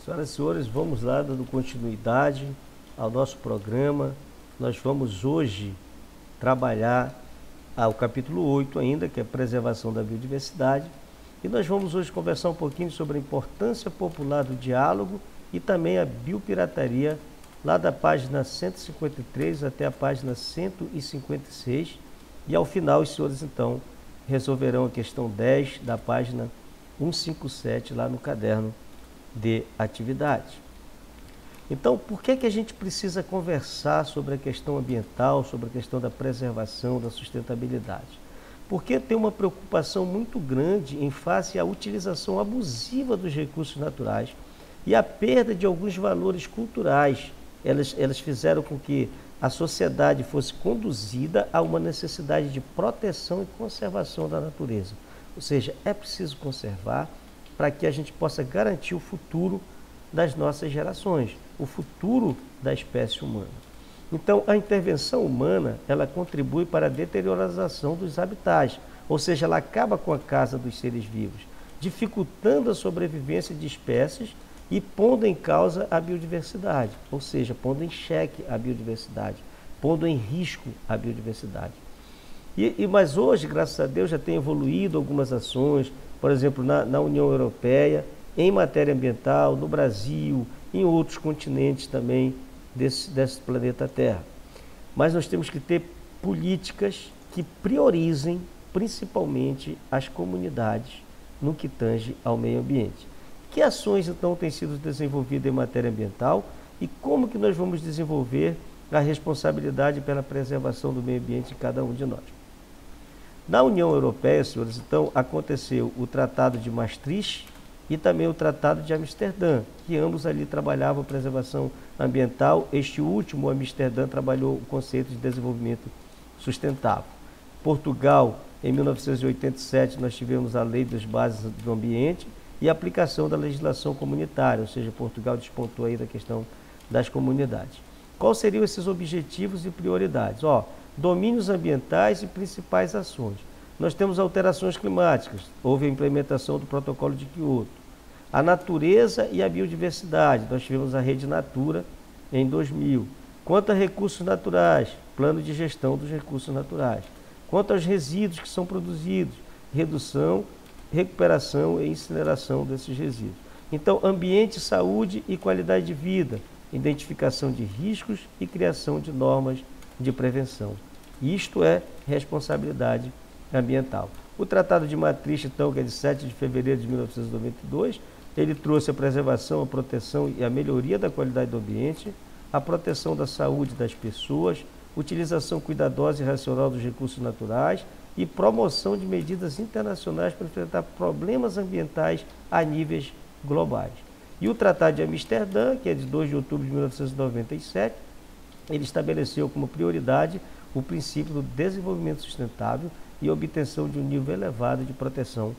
Senhoras e senhores, vamos lá dando continuidade ao nosso programa. Nós vamos hoje trabalhar o capítulo 8 ainda, que é a preservação da biodiversidade. E nós vamos hoje conversar um pouquinho sobre a importância popular do diálogo e também a biopirataria, lá da página 153 até a página 156. E ao final, os senhores, então, resolverão a questão 10 da página 157, lá no caderno de atividade. Então, por que a gente precisa conversar sobre a questão ambiental, sobre a questão da preservação, da sustentabilidade? Porque tem uma preocupação muito grande em face à utilização abusiva dos recursos naturais e a perda de alguns valores culturais. Elas fizeram com que a sociedade fosse conduzida a uma necessidade de proteção e conservação da natureza. Ou seja, é preciso conservar para que a gente possa garantir o futuro das nossas gerações, o futuro da espécie humana. Então, a intervenção humana, ela contribui para a deterioração dos habitats, ou seja, ela acaba com a casa dos seres vivos, dificultando a sobrevivência de espécies e pondo em causa a biodiversidade, ou seja, pondo em xeque a biodiversidade, pondo em risco a biodiversidade. Mas hoje, graças a Deus, já tem evoluído algumas ações, por exemplo, na União Europeia, em matéria ambiental, no Brasil, em outros continentes também desse planeta Terra. Mas nós temos que ter políticas que priorizem principalmente as comunidades no que tange ao meio ambiente. Que ações então têm sido desenvolvidas em matéria ambiental e como que nós vamos desenvolver a responsabilidade pela preservação do meio ambiente de cada um de nós? Na União Europeia, senhores, então, aconteceu o Tratado de Maastricht e também o Tratado de Amsterdã, que ambos ali trabalhavam a preservação ambiental. Este último, Amsterdã, trabalhou o conceito de desenvolvimento sustentável. Portugal, em 1987, nós tivemos a Lei das Bases do Ambiente e a aplicação da legislação comunitária, ou seja, Portugal despontou aí da questão das comunidades. Quais seriam esses objetivos e prioridades? Domínios ambientais e principais ações. Nós temos alterações climáticas, houve a implementação do protocolo de Kyoto. A natureza e a biodiversidade, nós tivemos a Rede Natura em 2000. Quanto a recursos naturais, plano de gestão dos recursos naturais. Quanto aos resíduos que são produzidos, redução, recuperação e incineração desses resíduos. Então, ambiente, saúde e qualidade de vida, identificação de riscos e criação de normas de prevenção. Isto é responsabilidade ambiental. O Tratado de Maastricht, então, que é de 7 de fevereiro de 1992, ele trouxe a preservação, a proteção e a melhoria da qualidade do ambiente, a proteção da saúde das pessoas, utilização cuidadosa e racional dos recursos naturais e promoção de medidas internacionais para enfrentar problemas ambientais a níveis globais. E o Tratado de Amsterdã, que é de 2 de outubro de 1997, ele estabeleceu como prioridade o princípio do desenvolvimento sustentável e obtenção de um nível elevado de proteção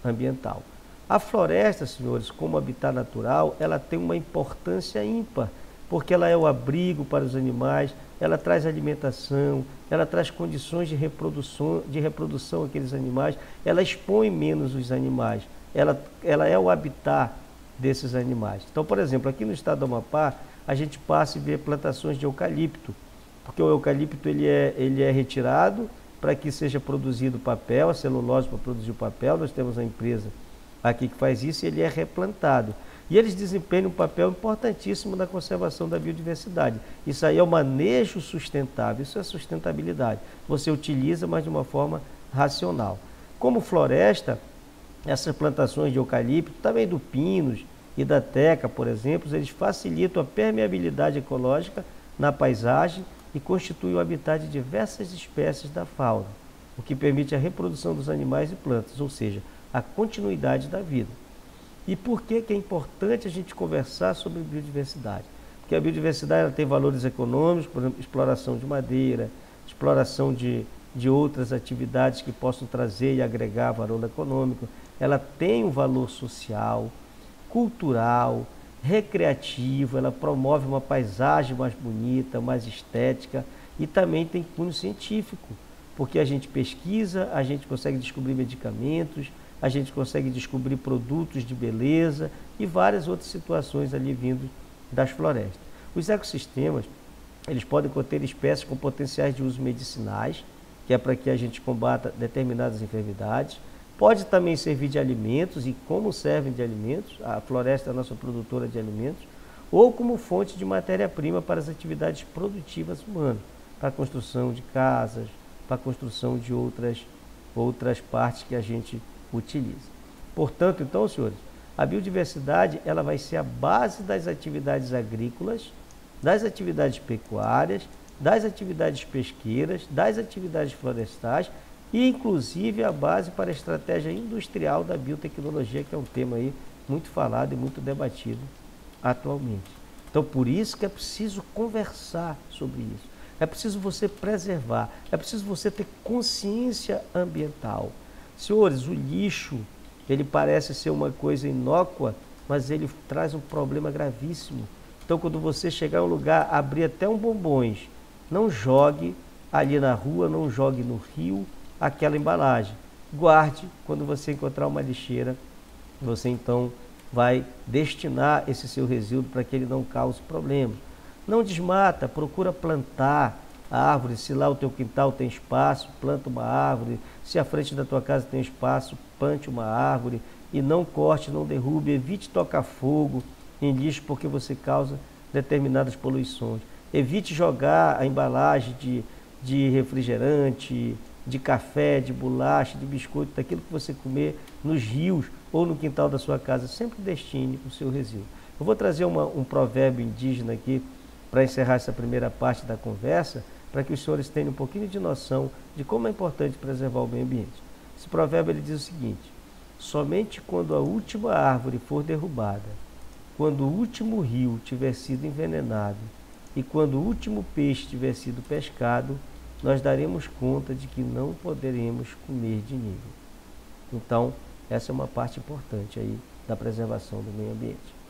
ambiental. A floresta, senhores, como habitat natural, ela tem uma importância ímpar, porque ela é o abrigo para os animais, ela traz alimentação, ela traz condições de reprodução àqueles animais, ela expõe menos os animais, ela é o habitat desses animais. Então, por exemplo, aqui no estado do Amapá, a gente passa e vê plantações de eucalipto, porque o eucalipto ele é retirado para que seja produzido papel, a celulose para produzir o papel. Nós temos uma empresa aqui que faz isso e ele é replantado. E eles desempenham um papel importantíssimo na conservação da biodiversidade. Isso aí é o manejo sustentável, isso é sustentabilidade. Você utiliza, mas de uma forma racional. Como floresta, essas plantações de eucalipto, também do pinus e da teca, por exemplo, eles facilitam a permeabilidade ecológica na paisagem e constituem o habitat de diversas espécies da fauna, o que permite a reprodução dos animais e plantas, ou seja, a continuidade da vida. E por que é importante a gente conversar sobre biodiversidade? Porque a biodiversidade ela tem valores econômicos, por exemplo, exploração de madeira, exploração de outras atividades que possam trazer e agregar valor econômico. Ela tem um valor social, cultural, recreativo, ela promove uma paisagem mais bonita, mais estética e também tem cunho científico, porque a gente pesquisa, a gente consegue descobrir medicamentos, a gente consegue descobrir produtos de beleza e várias outras situações ali vindo das florestas. Os ecossistemas, eles podem conter espécies com potenciais de uso medicinais, que é para que a gente combata determinadas enfermidades. Pode também servir de alimentos, e como servem de alimentos, a floresta é a nossa produtora de alimentos, ou como fonte de matéria-prima para as atividades produtivas humanas, para a construção de casas, para a construção de outras partes que a gente utiliza. Portanto, então, senhores, a biodiversidade ela vai ser a base das atividades agrícolas, das atividades pecuárias, das atividades pesqueiras, das atividades florestais e, inclusive, a base para a estratégia industrial da biotecnologia, que é um tema aí muito falado e muito debatido atualmente. Então, por isso que é preciso conversar sobre isso. É preciso você preservar, é preciso você ter consciência ambiental. Senhores, o lixo, ele parece ser uma coisa inócua, mas ele traz um problema gravíssimo. Então, quando você chegar a um lugar, abrir até um bombons, não jogue ali na rua, não jogue no rio aquela embalagem. Guarde, quando você encontrar uma lixeira, você então vai destinar esse seu resíduo para que ele não cause problemas. Não desmata, procura plantar árvores. Se lá o teu quintal tem espaço, planta uma árvore. Se a frente da tua casa tem espaço, plante uma árvore. E não corte, não derrube, evite tocar fogo em lixo porque você causa determinadas poluições. Evite jogar a embalagem de refrigerante, de café, de bolacha, de biscoito, daquilo que você comer nos rios ou no quintal da sua casa. Sempre destine o seu resíduo. Eu vou trazer um provérbio indígena aqui para encerrar essa primeira parte da conversa, para que os senhores tenham um pouquinho de noção de como é importante preservar o meio ambiente. Esse provérbio ele diz o seguinte: somente quando a última árvore for derrubada, quando o último rio tiver sido envenenado e quando o último peixe tiver sido pescado, nós daremos conta de que não poderemos comer de nível. Então, essa é uma parte importante aí da preservação do meio ambiente.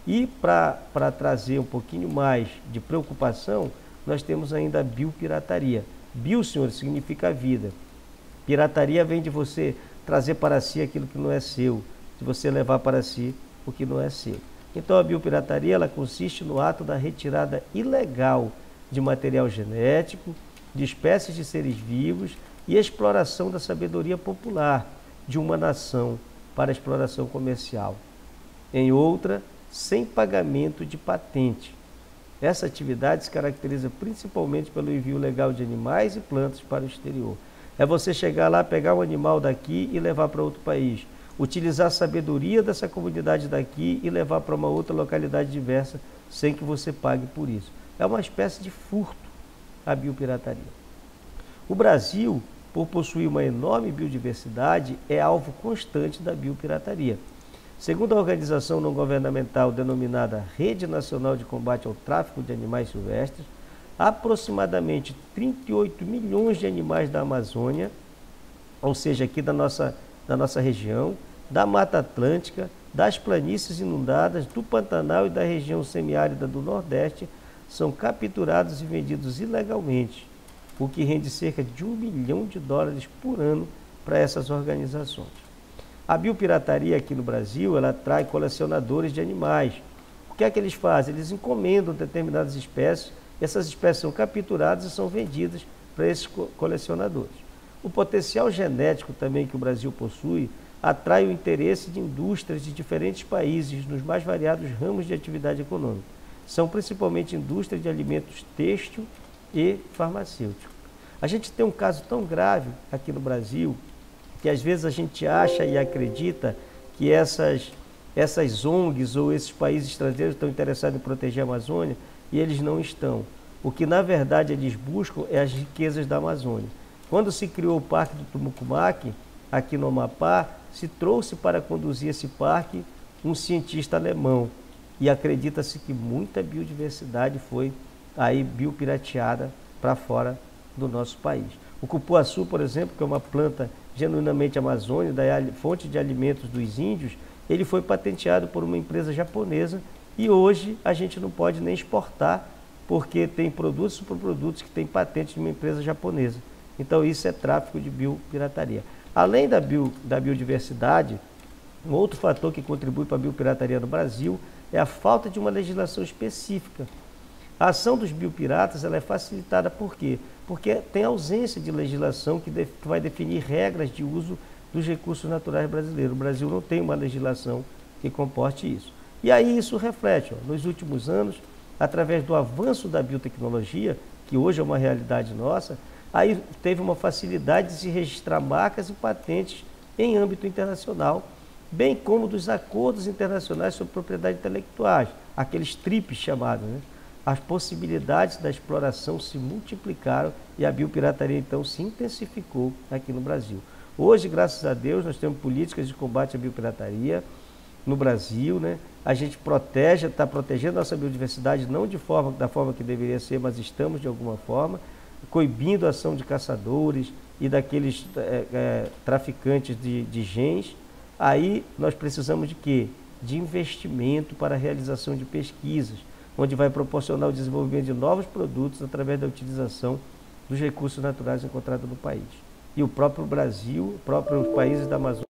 E para trazer um pouquinho mais de preocupação, nós temos ainda a biopirataria. Bio, senhores, significa vida. Pirataria vem de você trazer para si aquilo que não é seu, de você levar para si o que não é seu. Então a biopirataria ela consiste no ato da retirada ilegal de material genético, de espécies de seres vivos e exploração da sabedoria popular de uma nação para exploração comercial. Em outra, sem pagamento de patente. Essa atividade se caracteriza principalmente pelo envio legal de animais e plantas para o exterior. É você chegar lá, pegar um animal daqui e levar para outro país. Utilizar a sabedoria dessa comunidade daqui e levar para uma outra localidade diversa sem que você pague por isso. É uma espécie de furto a biopirataria. O Brasil, por possuir uma enorme biodiversidade, é alvo constante da biopirataria. Segundo a organização não governamental denominada Rede Nacional de Combate ao Tráfico de Animais Silvestres, aproximadamente 38 milhões de animais da Amazônia, ou seja, aqui da nossa região, da Mata Atlântica, das planícies inundadas, do Pantanal e da região semiárida do Nordeste, são capturados e vendidos ilegalmente, o que rende cerca de US$ 1 bilhão por ano para essas organizações. A biopirataria aqui no Brasil, ela atrai colecionadores de animais. O que é que eles fazem? Eles encomendam determinadas espécies, essas espécies são capturadas e são vendidas para esses colecionadores. O potencial genético também que o Brasil possui atrai o interesse de indústrias de diferentes países nos mais variados ramos de atividade econômica. São principalmente indústrias de alimentos têxtil e farmacêutico. A gente tem um caso tão grave aqui no Brasil que às vezes a gente acha e acredita que essas ONGs ou esses países estrangeiros estão interessados em proteger a Amazônia e eles não estão. O que na verdade eles buscam é as riquezas da Amazônia. Quando se criou o Parque do Tumucumaque, aqui no Amapá, se trouxe para conduzir esse parque um cientista alemão e acredita-se que muita biodiversidade foi aí biopirateada para fora do nosso país. O cupuaçu, por exemplo, que é uma planta genuinamente amazônica, fonte de alimentos dos índios, ele foi patenteado por uma empresa japonesa e hoje a gente não pode nem exportar porque tem produtos e subprodutos que têm patente de uma empresa japonesa. Então isso é tráfico de biopirataria. Além da biodiversidade, um outro fator que contribui para a biopirataria no Brasil é a falta de uma legislação específica. A ação dos biopiratas ela é facilitada por quê? Porque tem ausência de legislação que vai definir regras de uso dos recursos naturais brasileiros. O Brasil não tem uma legislação que comporte isso. E aí isso reflete, nos últimos anos, através do avanço da biotecnologia, que hoje é uma realidade nossa, aí teve uma facilidade de se registrar marcas e patentes em âmbito internacional, bem como dos acordos internacionais sobre propriedade intelectual, aqueles TRIPs chamados, né? As possibilidades da exploração se multiplicaram e a biopirataria então se intensificou aqui no Brasil. Hoje, graças a Deus, nós temos políticas de combate à biopirataria no Brasil, né? A gente está protegendo a nossa biodiversidade, não da forma que deveria ser, mas estamos de alguma forma, coibindo a ação de caçadores e daqueles traficantes de gens. Aí nós precisamos de quê? De investimento para a realização de pesquisas, onde vai proporcionar o desenvolvimento de novos produtos através da utilização dos recursos naturais encontrados no país. E o próprio Brasil, os próprios países da Amazônia,